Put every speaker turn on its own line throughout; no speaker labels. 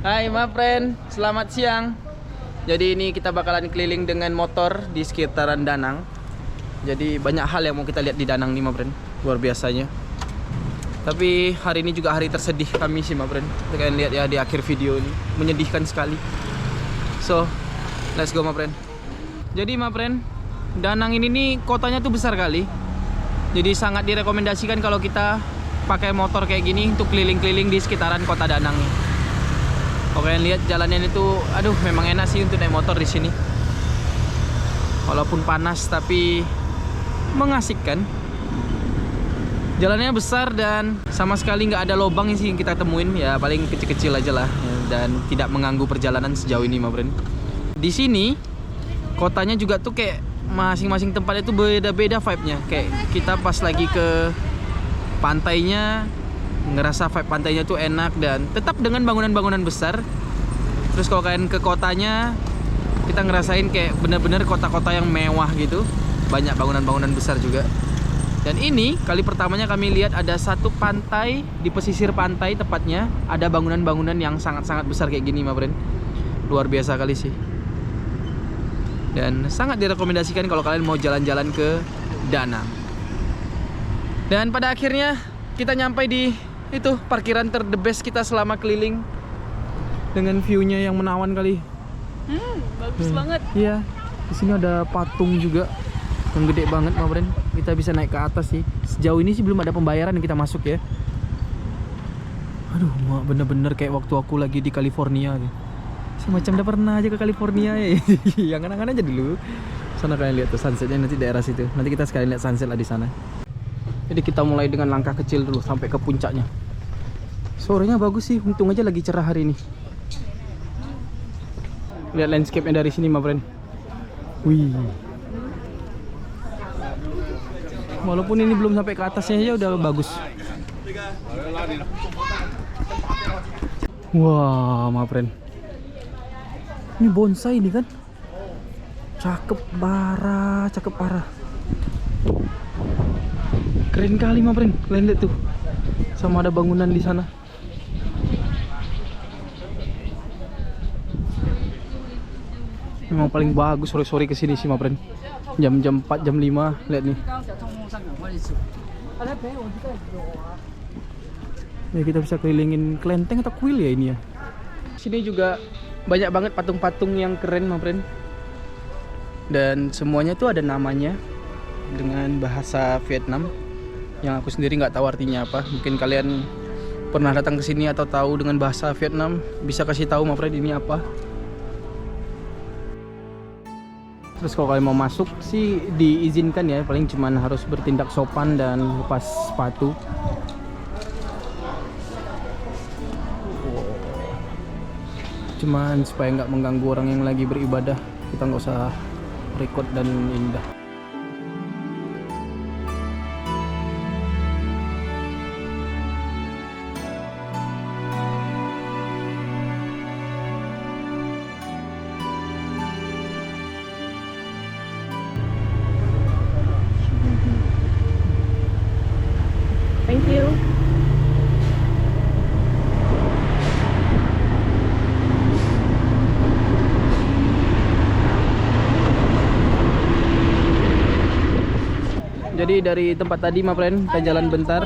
Hai my friend, selamat siang. Jadi ini kita bakalan keliling dengan motor di sekitaran Danang. Jadi banyak hal yang mau kita lihat di Danang nih my friend, luar biasanya. Tapi hari ini juga hari tersedih kami sih my friend. Kalian lihat ya di akhir video ini, menyedihkan sekali. So, let's go my friend. Jadi my friend, Danang ini nih kotanya tuh besar kali. Jadi sangat direkomendasikan kalau kita pakai motor kayak gini untuk keliling-keliling di sekitaran kota Danang nih. Kalau kalian lihat jalannya itu, aduh memang enak sih untuk naik motor di sini. Walaupun panas tapi mengasihkan. Jalannya besar dan sama sekali nggak ada lubang sih yang kita temuin, ya paling kecil-kecil aja lah, dan tidak mengganggu perjalanan sejauh ini, my friend. Di sini kotanya juga tuh kayak masing-masing tempat itu beda-beda vibe-nya. Kayak kita pas lagi ke pantainya, ngerasa vibe pantainya tuh enak dan tetap dengan bangunan-bangunan besar. Terus kalau kalian ke kotanya, kita ngerasain kayak bener-bener kota-kota yang mewah gitu, banyak bangunan-bangunan besar juga. Dan ini kali pertamanya kami lihat ada satu pantai, di pesisir pantai tepatnya ada bangunan-bangunan yang sangat-sangat besar kayak gini, my friend. Luar biasa kali sih. Dan sangat direkomendasikan kalau kalian mau jalan-jalan ke Danang. Dan pada akhirnya kita nyampe di itu parkiran the best kita selama keliling, dengan view-nya yang menawan kali.
Bagus banget.
Iya, di sini ada patung juga yang gede banget, my friend. Kita bisa naik ke atas sih. Sejauh ini sih belum ada pembayaran yang kita masuk ya. Aduh, bener-bener kayak waktu aku lagi di California nih. Semacam udah pernah aja ke California ya. Yang angan-angan aja dulu. Sana kalian lihat tuh sunsetnya nanti daerah situ. Nanti kita sekalian lihat sunset lah di sana. Jadi kita mulai dengan langkah kecil dulu sampai ke puncaknya. Sorenya bagus sih, untung aja lagi cerah hari ini. Lihat landscape-nya dari sini, my friend. Wih. Walaupun ini belum sampai ke atasnya aja udah bagus. Wah, my friend. Ini bonsai ini kan. Cakep parah. Keren kali, my friend. Kalian lihat tuh. Sama ada bangunan di sana. Memang paling bagus sore-sore kesini sih, my friend. Jam 4, jam 5, lihat nih. Ya, kita bisa kelilingin kelenteng atau kuil ya ini ya. Sini juga banyak banget patung-patung yang keren, my friend. Dan semuanya tuh ada namanya dengan bahasa Vietnam yang aku sendiri nggak tahu artinya apa. Mungkin kalian pernah datang ke sini atau tahu dengan bahasa Vietnam, bisa kasih tahu, my friend, ini apa. Terus kalau kalian mau masuk sih diizinkan ya, paling cuman harus bertindak sopan dan lepas sepatu. Cuman supaya nggak mengganggu orang yang lagi beribadah, kita nggak usah record dan indah.
Thank you.
Jadi dari tempat tadi, my friend, kita jalan bentar.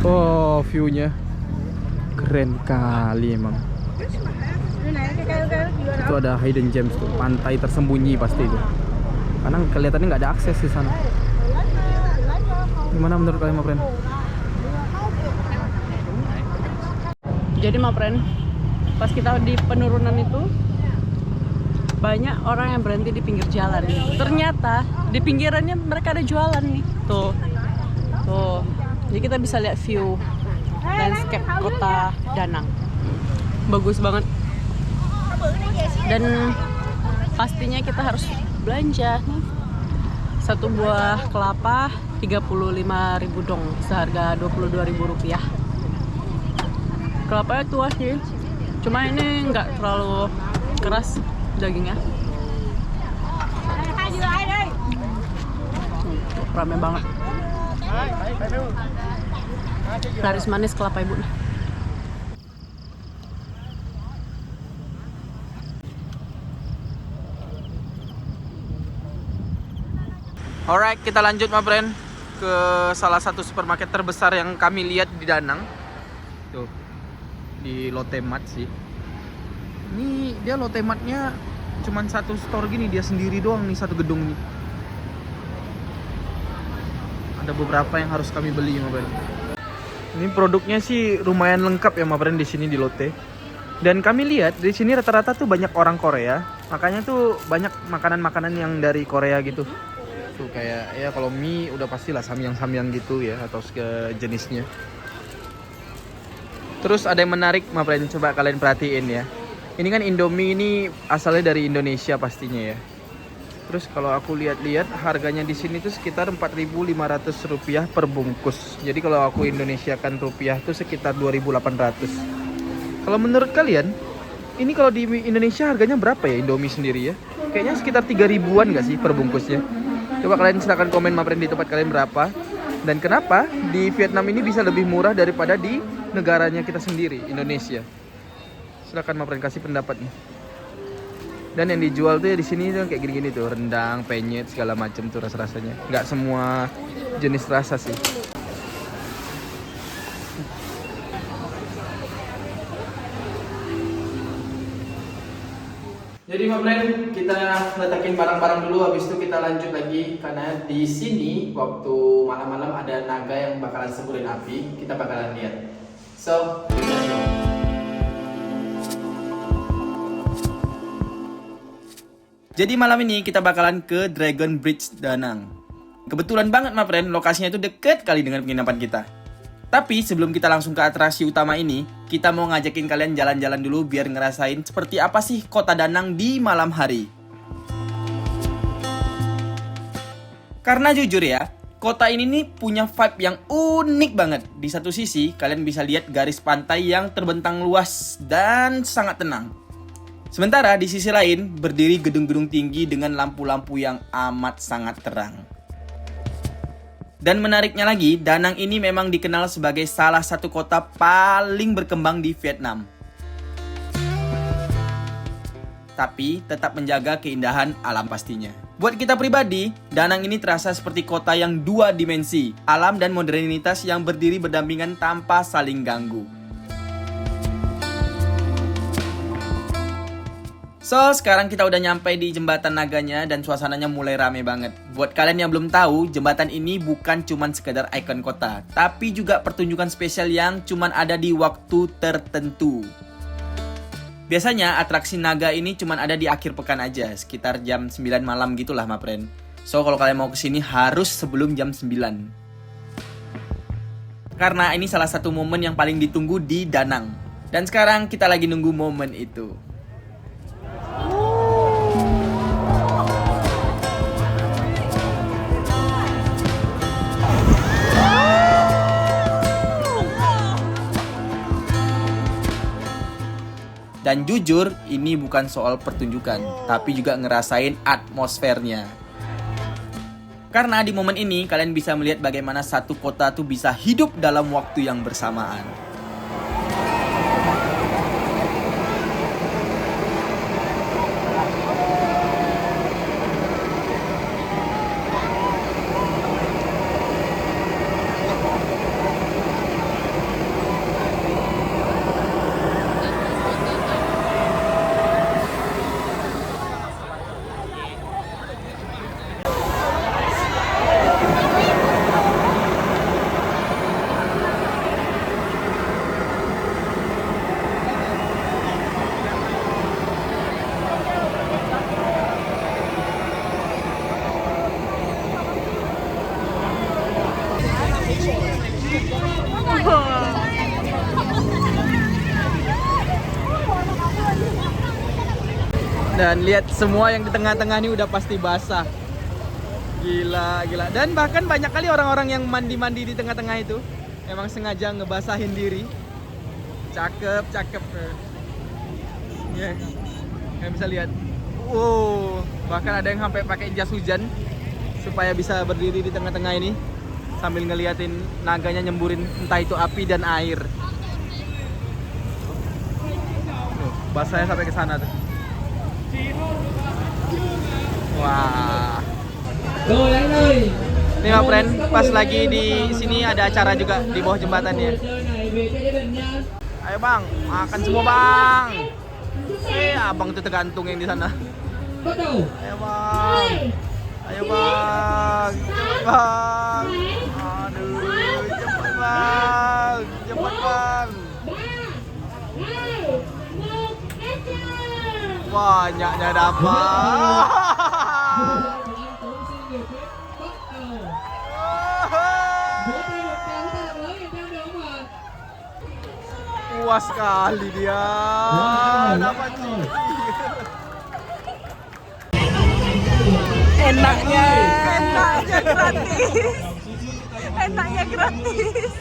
Oh, view-nya keren kali emang. Itu ada hidden gems tuh, pantai tersembunyi pasti itu. Karena kelihatannya nggak ada akses di sana. Gimana menurut kalian, my friend?
Jadi my friend, pas kita di penurunan itu banyak orang yang berhenti di pinggir jalan. Ternyata di pinggirannya mereka ada jualan nih. Tuh. Jadi kita bisa lihat view landscape kota Danang. Bagus banget. Dan pastinya kita harus belanja nih. Satu buah kelapa 35.000 dong, seharga 22.000 rupiah. Kelapanya tua sih, cuma ini nggak terlalu keras dagingnya. Rame banget. Laris manis kelapa ibu nih.
Alright, kita lanjut my friend ke salah satu supermarket terbesar yang kami lihat di Danang. Tuh, di Lotte Mart sih. Ini dia Lotte Mart-nya cuman satu store gini, dia sendiri doang nih, satu gedung nih. Ada beberapa yang harus kami beli my friend. Ini produknya sih lumayan lengkap ya my friend di sini di Lotte. Dan kami lihat di sini rata-rata tuh banyak orang Korea, makanya tuh banyak makanan-makanan yang dari Korea gitu. Tuh kayak ya kalau mie udah pastilah samyang-samyang gitu ya atau jenisnya. Terus ada yang menarik my friend, coba kalian perhatiin ya. Ini kan Indomie ini asalnya dari Indonesia pastinya ya. Terus kalau aku lihat-lihat harganya di sini tuh sekitar Rp4.500 per bungkus. Jadi kalau aku Indonesiakan rupiah tuh sekitar 2.800. Kalau menurut kalian, ini kalau di Indonesia harganya berapa ya Indomie sendiri ya? Kayaknya sekitar 3.000-an nggak sih per bungkusnya? Coba kalian silahkan komen my friend di tempat kalian berapa. Dan kenapa di Vietnam ini bisa lebih murah daripada di negaranya kita sendiri, Indonesia? Silahkan my friend kasih pendapatnya. Dan yang dijual tuh ya di sini tuh kayak gini-gini tuh, rendang, penyet, segala macam tuh rasa-rasanya. Nggak semua jenis rasa sih. Jadi my friend, kita letakin barang-barang dulu, habis itu kita lanjut lagi karena di sini waktu malam-malam ada naga yang bakalan semburin api, kita bakalan lihat. So, let's go. Jadi malam ini kita bakalan ke Dragon Bridge Danang. Kebetulan banget my friend, lokasinya itu deket kali dengan penginapan kita. Tapi sebelum kita langsung ke atraksi utama ini, kita mau ngajakin kalian jalan-jalan dulu biar ngerasain seperti apa sih kota Danang di malam hari. Karena jujur ya, kota ini nih punya vibe yang unik banget. Di satu sisi, kalian bisa lihat garis pantai yang terbentang luas dan sangat tenang. Sementara di sisi lain, berdiri gedung-gedung tinggi dengan lampu-lampu yang amat sangat terang. Dan menariknya lagi, Danang ini memang dikenal sebagai salah satu kota paling berkembang di Vietnam. Tapi tetap menjaga keindahan alam pastinya. Buat kita pribadi, Danang ini terasa seperti kota yang dua dimensi, alam dan modernitas yang berdiri berdampingan tanpa saling ganggu. So, sekarang kita udah nyampe di jembatan naganya dan suasananya mulai rame banget. Buat kalian yang belum tahu, jembatan ini bukan cuman sekedar ikon kota, tapi juga pertunjukan spesial yang cuman ada di waktu tertentu. Biasanya atraksi naga ini cuman ada di akhir pekan aja, sekitar jam 9 malam gitulah my friend. So, kalau kalian mau kesini harus sebelum jam 9. Karena ini salah satu momen yang paling ditunggu di Danang. Dan sekarang kita lagi nunggu momen itu. Dan jujur, ini bukan soal pertunjukan, tapi juga ngerasain atmosfernya. Karena di momen ini, kalian bisa melihat bagaimana satu kota tuh bisa hidup dalam waktu yang bersamaan. Dan lihat semua yang di tengah-tengah ini udah pasti basah. Gila, gila. Dan bahkan banyak kali orang-orang yang mandi-mandi di tengah-tengah itu emang sengaja ngebasahin diri. Cakep, cakep. Ya, kalian bisa lihat. Wow, bahkan ada yang sampai pakai jas hujan supaya bisa berdiri di tengah-tengah ini sambil ngeliatin naganya nyemburin entah itu api dan air. Tuh, basahnya sampai ke sana tuh. Wah. Nih my friend, pas lagi di sini ada acara juga di bawah jembatannya. Ayo bang, makan semua bang. Abang itu tergantung yang di sana. Ayo bang, ayo bang, cepet bang. Aduh, cepet bang, cepet bang. Banyaknya dapat. Puas sekali dia. Dapat ciki.
Enaknya gratis. Enaknya gratis.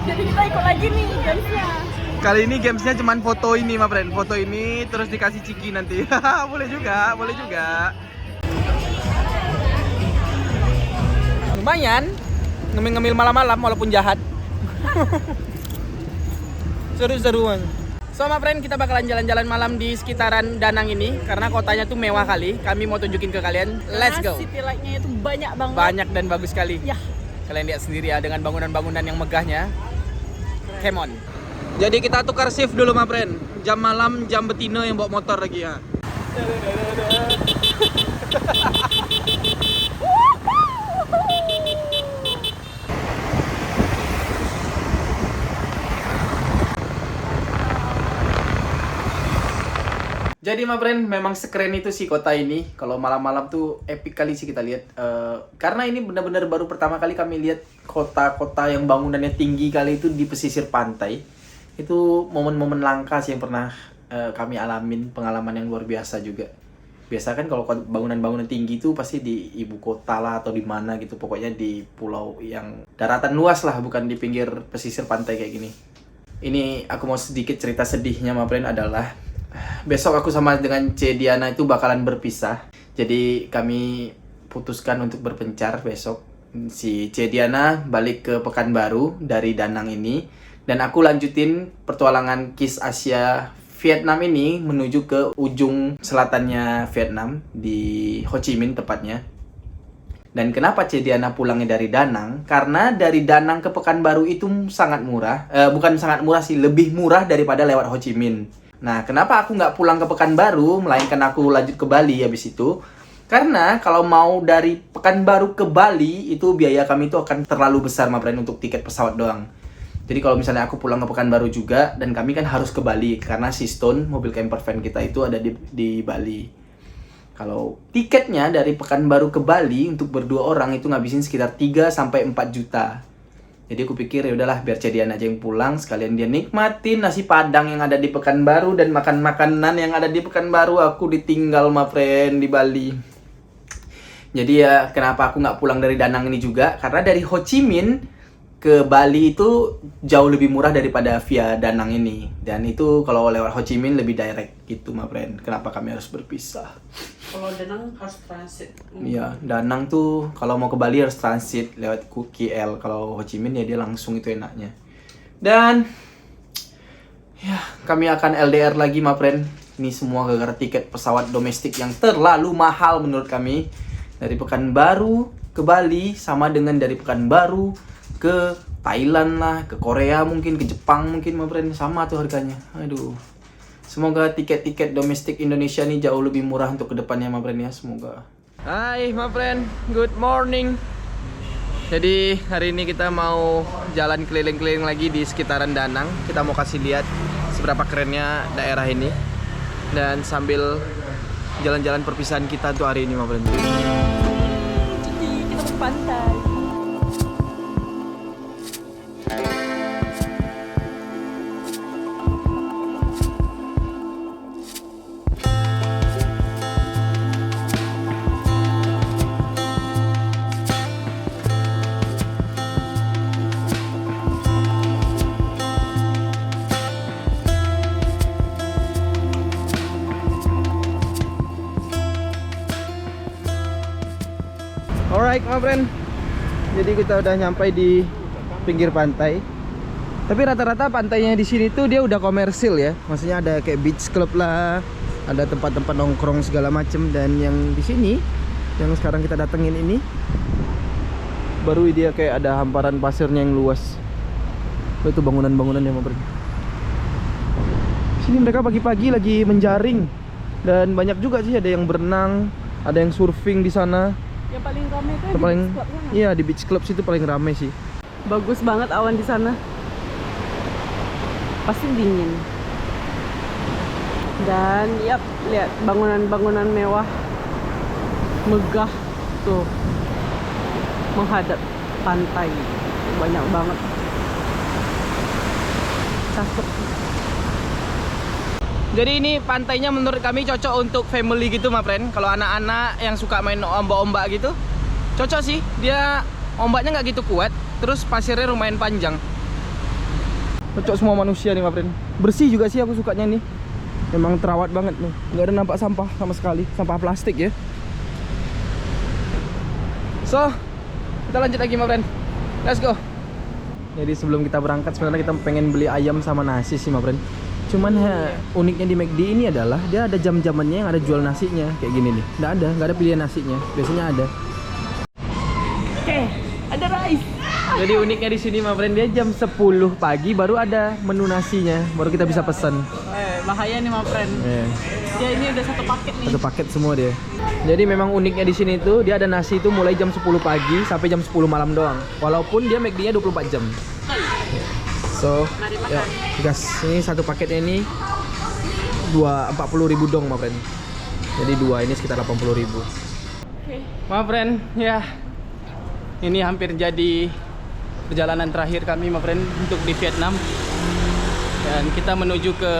Jadi kita ikut lagi nih gamesnya.
Kali ini gamesnya cuman foto ini my friend. Foto ini terus dikasih ciki nanti. Boleh juga, boleh juga. Lumayan ngemil-ngemil malam-malam walaupun jahat. Seru-seruan. So my friend, kita bakalan jalan-jalan malam di sekitaran Danang ini karena kotanya tuh mewah kali. Kami mau tunjukin ke kalian. Let's go.
City light-nya itu banyak banget.
Banyak dan bagus sekali.
Ya.
Kalian lihat sendiri ya dengan bangunan-bangunan yang megahnya. Come on. Jadi kita tukar shift dulu my friend. Jam malam, jam betina yang bawa motor lagi ya. Jadi my friend, memang sekeren itu sih kota ini. Kalau malam-malam tuh epic kali sih kita lihat. Karena ini benar-benar baru pertama kali kami lihat kota-kota yang bangunannya tinggi kali itu di pesisir pantai. Itu momen-momen langka sih yang pernah kami alamin, pengalaman yang luar biasa juga. Biasa kan kalau bangunan-bangunan tinggi itu pasti di ibu kota lah atau di mana gitu. Pokoknya di pulau yang daratan luas lah, bukan di pinggir pesisir pantai kayak gini. Ini aku mau sedikit cerita sedihnya my friend adalah besok aku sama dengan C Diana itu bakalan berpisah. Jadi kami putuskan untuk berpencar besok. Si C Diana balik ke Pekanbaru dari Danang ini. Dan aku lanjutin petualangan KIS Asia Vietnam ini menuju ke ujung selatannya Vietnam di Ho Chi Minh tepatnya. Dan kenapa C Diana pulangnya dari Danang? Karena dari Danang ke Pekanbaru itu sangat murah. Bukan sangat murah sih, lebih murah daripada lewat Ho Chi Minh. Nah, kenapa aku nggak pulang ke Pekanbaru, melainkan aku lanjut ke Bali habis itu? Karena kalau mau dari Pekanbaru ke Bali, itu biaya kami itu akan terlalu besar, my friend, untuk tiket pesawat doang. Jadi kalau misalnya aku pulang ke Pekanbaru juga, dan kami kan harus ke Bali, karena si Stone, mobil camper van kita itu ada di Bali. Kalau tiketnya dari Pekanbaru ke Bali, untuk berdua orang itu ngabisin sekitar 3-4 juta. Jadi aku pikir ya udahlah biar Cedian aja yang pulang, sekalian dia nikmatin nasi padang yang ada di Pekanbaru dan makan makanan yang ada di Pekanbaru. Aku ditinggal my friend di Bali. Jadi ya kenapa aku nggak pulang dari Danang ini juga? Karena dari Ho Chi Minh ke Bali itu jauh lebih murah daripada via Danang ini. Dan itu kalau lewat Ho Chi Minh lebih direct gitu my friend. Kenapa kami harus berpisah?
Kalau Danang harus transit.
Iya, Danang tuh kalau mau ke Bali harus transit lewat KL. Kalau Ho Chi Minh ya dia langsung itu enaknya. Dan ya, kami akan LDR lagi my friend. Ini semua gara-gara tiket pesawat domestik yang terlalu mahal menurut kami. Dari Pekanbaru ke Bali sama dengan dari Pekanbaru ke Thailand lah, ke Korea mungkin, ke Jepang mungkin my friend, sama tuh harganya. Aduh. Semoga tiket-tiket domestik Indonesia nih jauh lebih murah untuk kedepannya my friend ya, semoga. Hai my friend, good morning. Jadi hari ini kita mau jalan keliling-keliling lagi di sekitaran Danang. Kita mau kasih lihat seberapa kerennya daerah ini. Dan sambil jalan-jalan perpisahan kita tuh hari ini my friend.
Jadi kita ke pantai.
Alright my friend, jadi kita udah nyampe di pinggir pantai. Tapi rata-rata pantainya di sini tuh dia udah komersil ya. Maksudnya ada kayak beach club lah, Ada tempat-tempat nongkrong segala macem. Dan yang di sini, yang sekarang kita datengin ini, baru dia kayak ada hamparan pasirnya yang luas. Itu bangunan-bangunannya, my friend. Sini mereka pagi-pagi lagi menjaring. Dan banyak juga sih, ada yang berenang, ada yang surfing di sana.
Yang paling ramai itu
Itu
di
paling,
beach club sana.
iya di beach club situ paling ramai sih.
Bagus banget awan di sana. Pasti dingin. Dan yap, lihat bangunan-bangunan mewah, megah tuh, menghadap pantai. Banyak banget. Cakep.
Jadi ini pantainya menurut kami cocok untuk family gitu, my friend. Kalau anak-anak yang suka main ombak-ombak gitu, cocok sih. Dia ombaknya nggak gitu kuat, terus pasirnya lumayan panjang. Cocok semua manusia nih, my friend. Bersih juga sih, aku sukanya nih. Memang terawat banget nih. Nggak ada nampak sampah sama sekali, sampah plastik ya. So, kita lanjut lagi, my friend. Let's go. Jadi sebelum kita berangkat sebenarnya kita pengen beli ayam sama nasi sih, my friend. Cuman uniknya di McD ini adalah dia ada jam-jamannya yang ada jual nasinya kayak gini nih. Nggak ada pilihan nasinya. Biasanya ada.
Oke, ada rice.
Jadi uniknya di sini, my friend, dia jam 10 pagi baru ada menu nasinya, baru kita bisa pesan.
Bahaya nih, my friend. Dia ini udah satu paket nih.
Satu paket semua dia. Jadi memang uniknya di sini tuh dia ada nasi itu mulai jam 10 pagi sampai jam 10 malam doang. Walaupun dia McD-nya 24 jam. So, ya, gas. Ini satu paketnya ini 40.000 dong, my friend. Jadi dua ini sekitar 80.000.
Oke.
My friend, ya. Ini hampir jadi perjalanan terakhir kami, my friend, untuk di Vietnam. Dan kita menuju ke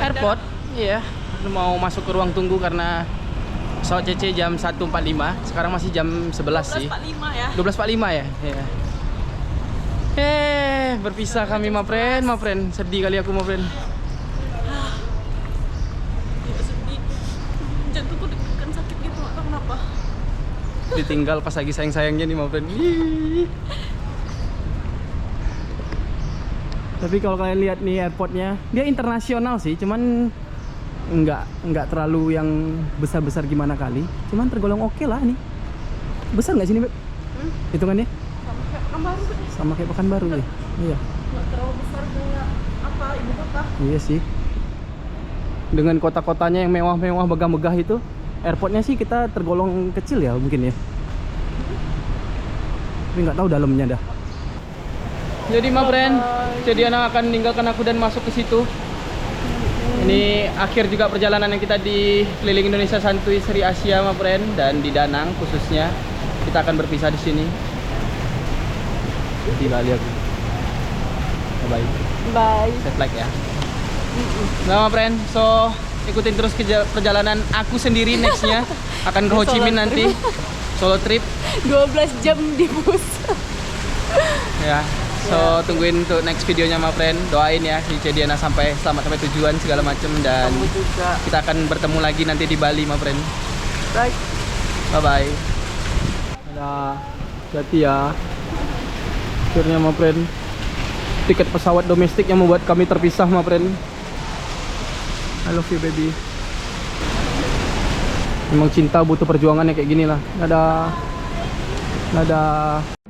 airport. Iya, mau masuk ke ruang tunggu karena pesawat CC jam 1.45. Sekarang masih jam 11 sih.
12.45 ya.
12.45 ya? Iya. Berpisah kami, my friend. Sedih kali aku, my friend.
Itu sedih. Jantungku deg-degan sakit gitu, nggak tahu kenapa.
Ditinggal pas lagi sayang-sayangnya nih, my friend. Ih. Tapi kalau kalian lihat nih airportnya, dia internasional sih, cuman nggak terlalu yang besar-besar gimana kali. Cuman tergolong oke lah nih. Besar nggak sini, Beb? Hitungannya? Sama kayak Pekanbaru ya? Iya.
Nggak terlalu besar kayak apa ibu kota.
Iya sih. Dengan kota-kotanya yang mewah-mewah, megah-megah itu, airportnya sih kita tergolong kecil ya mungkin ya. Tapi nggak tahu dalamnya dah. Jadi, my friend, Cediana akan meninggalkan aku dan masuk ke situ. Ini akhir juga perjalanan yang kita di keliling Indonesia Santuy Sri Asia, my friend, dan di Danang khususnya. Kita akan berpisah di sini. Gila lihat. Bye.
Bye.
Set like ya. Nah, my friend, so ikutin terus perjalanan aku sendiri nextnya akan ke Ho Chi Minh nanti. Solo trip
12 jam di bus.
ya. So tungguin untuk next videonya, my friend. Doain ya si Cediana sampai selamat sampai tujuan segala macem, dan
Kamu juga.
kita akan bertemu lagi nanti di Bali, my friend.
Bye.
Bye bye. Dadah. Hati ya. Akhirnya, my friend, tiket pesawat domestik yang membuat kami terpisah, my friend. I love you, baby. Memang cinta butuh perjuangan ya kayak gini lah. Dadah. Dadah.